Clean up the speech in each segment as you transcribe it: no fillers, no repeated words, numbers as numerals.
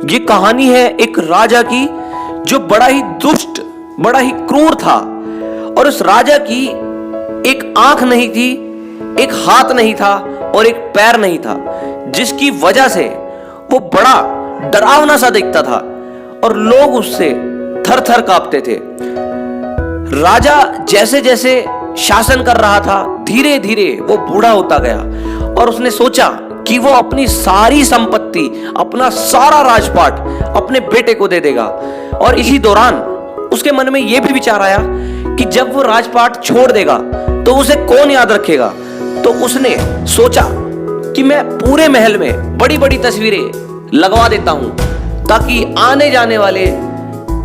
ये कहानी है एक राजा की जो बड़ा ही दुष्ट, बड़ा ही क्रूर था। और उस राजा की एक आंख नहीं थी, एक हाथ नहीं था और एक पैर नहीं था, जिसकी वजह से वो बड़ा डरावना सा दिखता था और लोग उससे थर थर कांपते थे। राजा जैसे जैसे शासन कर रहा था, धीरे धीरे वो बूढ़ा होता गया और उसने सोचा कि वो अपनी सारी संपत्ति, अपना सारा राजपाट अपने बेटे को दे देगा। और इसी दौरान उसके मन में यह भी विचार आया कि जब वो राजपाट छोड़ देगा तो उसे कौन याद रखेगा। तो उसने सोचा कि मैं पूरे महल में बड़ी बड़ी तस्वीरें लगवा देता हूं, ताकि आने जाने वाले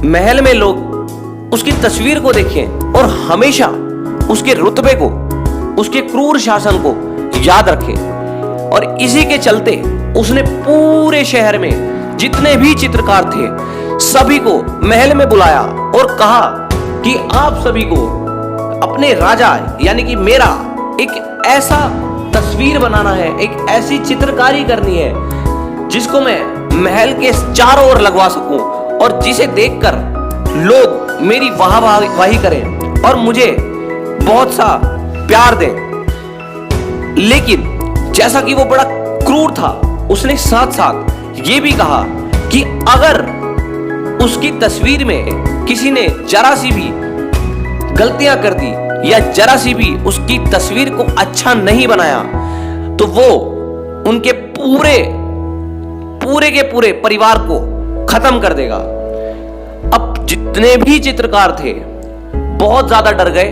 महल में लोग उसकी तस्वीर को देखें और हमेशा उसके रुतबे को, उसके क्रूर शासन को याद रखें। और इसी के चलते उसने पूरे शहर में जितने भी चित्रकार थे सभी को महल में बुलाया और कहा कि आप सभी को अपने राजा यानी कि मेरा एक ऐसा तस्वीर बनाना है, एक ऐसी चित्रकारी करनी है जिसको मैं महल के चारों ओर लगवा सकूं और जिसे देखकर लोग मेरी वाहवाही करें और मुझे बहुत सा प्यार दें। लेकिन जैसा कि वो बड़ा क्रूर था, उसने साथ साथ ये भी कहा कि अगर उसकी तस्वीर में किसी ने जरा सी भी गलतियां कर दी या जरा सी भी उसकी तस्वीर को अच्छा नहीं बनाया तो वो उनके पूरे के पूरे परिवार को खत्म कर देगा। अब जितने भी चित्रकार थे बहुत ज्यादा डर गए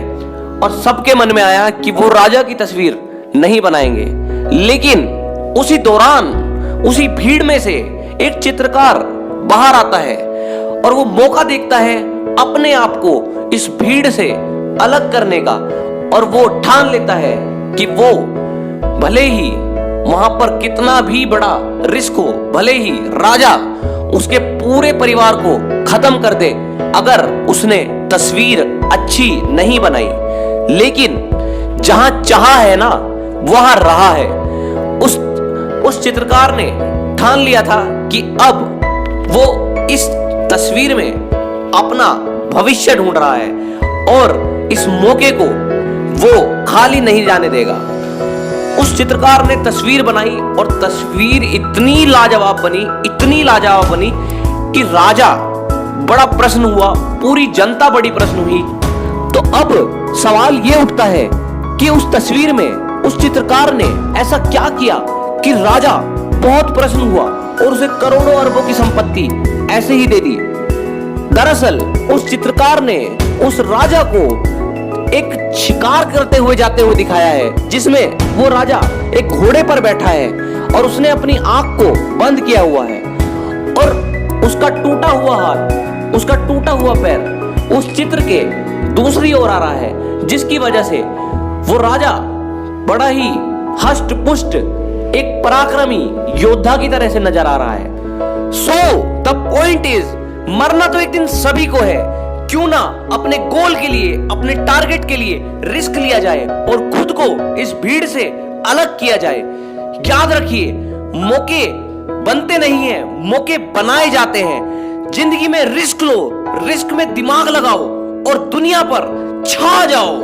और सबके मन में आया कि वो राजा की तस्वीर नहीं बनाएंगे। लेकिन उसी दौरान उसी भीड़ में से एक चित्रकार बाहर आता है और वो मौका देखता है अपने आप को इस भीड़ से अलग करने का, और वो ठान लेता है कि वो भले ही वहां पर कितना भी बड़ा रिस्क हो, भले ही राजा उसके पूरे परिवार को खत्म कर दे अगर उसने तस्वीर अच्छी नहीं बनाई, लेकिन जहां चाहा है ना वहां रहा है। उस चित्रकार ने ठान लिया था कि अब वो इस तस्वीर में अपना भविष्य ढूंढ रहा है और इस मौके को वो खाली नहीं जाने देगा। उस चित्रकार ने तस्वीर बनाई और तस्वीर इतनी लाजवाब बनी कि राजा बड़ा प्रसन्न हुआ, पूरी जनता बड़ी प्रसन्न हुई। तो अब सवाल ये उठता है कि उस तस्वीर में उस चित्रकार ने ऐसा क्या किया कि राजा बहुत प्रसन्न हुआ और उसे करोड़ों अरबों की संपत्ति ऐसे ही दे दी। दरअसल उस चित्रकार ने उस राजा को एक शिकार करते हुए जाते हुए दिखाया है, जिसमें वो राजा एक घोड़े पर बैठा है और उसने अपनी आंख को बंद किया हुआ है और उसका टूटा हुआ हाथ, उसका टूटा हुआ पैर उस चित्र के दूसरी ओर आ रहा है, जिसकी वजह से वो राजा बड़ा ही हष्ट पुष्ट एक पराक्रमी योद्धा की तरह से नजर आ रहा है। सो द पॉइंट इज, मरना तो एक दिन सभी को है, क्यों ना अपने गोल के लिए, अपने टारगेट के लिए रिस्क लिया जाए और खुद को इस भीड़ से अलग किया जाए। याद रखिए, मौके बनते नहीं हैं, मौके बनाए जाते हैं। जिंदगी में रिस्क लो, रिस्क में दिमाग लगाओ और दुनिया पर छा जाओ।